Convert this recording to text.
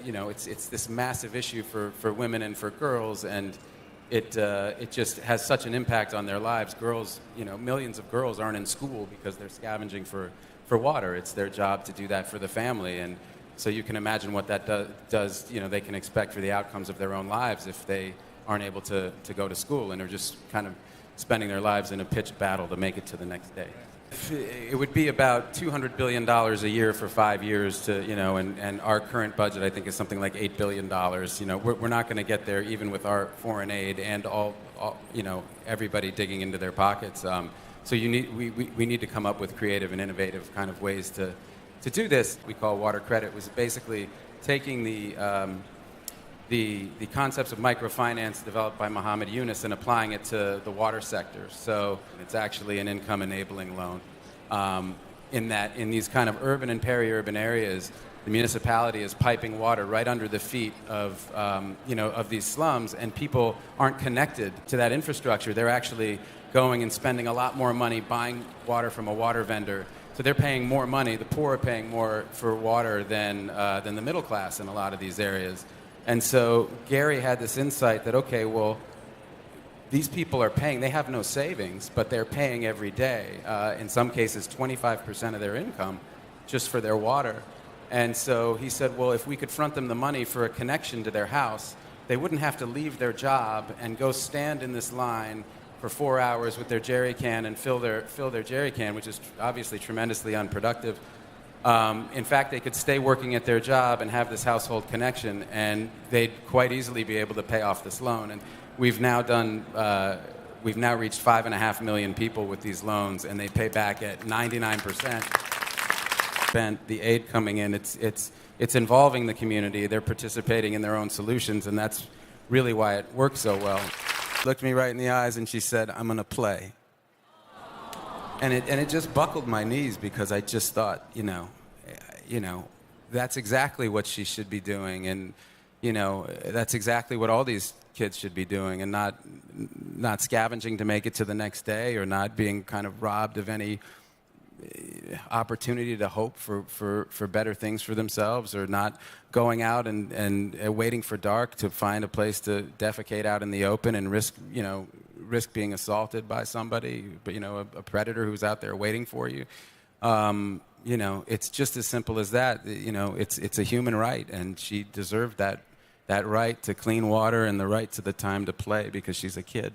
it's this massive issue for women and for girls, and it just has such an impact on their lives. Girls, millions of girls aren't in school because they're scavenging for water. It's their job to do that for the family, and so you can imagine what that does. They can expect for the outcomes of their own lives if they aren't able to go to school and are just kind of spending their lives in a pitched battle to make it to the next day. It would be about $200 billion a year for 5 years and our current budget, I think, is something like $8 billion. We're not going to get there even with our foreign aid and all everybody digging into their pockets. So we need to come up with creative and innovative kind of ways to do this. We call water credit, was basically taking the concepts of microfinance developed by Muhammad Yunus and applying it to the water sector. So it's actually an income-enabling loan. In these kind of urban and peri-urban areas, the municipality is piping water right under the feet of these slums, and people aren't connected to that infrastructure. They're actually going and spending a lot more money buying water from a water vendor. So they're paying more money. The poor are paying more for water than the middle class in a lot of these areas. And so Gary had this insight that, okay, well, these people are paying. They have no savings, but they're paying every day. In some cases, 25% of their income just for their water. And so he said, well, if we could front them the money for a connection to their house, they wouldn't have to leave their job and go stand in this line for 4 hours with their jerry can and fill their jerry can, which is obviously tremendously unproductive. In fact, they could stay working at their job and have this household connection, and they'd quite easily be able to pay off this loan. And we've now reached 5.5 million people with these loans, and they pay back at 99%. Spent the aid coming in, it's involving the community. They're participating in their own solutions, and that's really why it works so well. Looked me right in the eyes, and she said, "I'm going to play." And it just buckled my knees, because I just thought, that's exactly what she should be doing, and that's exactly what all these kids should be doing, and not scavenging to make it to the next day, or not being kind of robbed of any opportunity to hope for better things for themselves, or not going out and waiting for dark to find a place to defecate out in the open and risk being assaulted by somebody, but a predator who's out there waiting for you. It's just as simple as that. It's a human right, and she deserved that right to clean water and the right to the time to play, because she's a kid.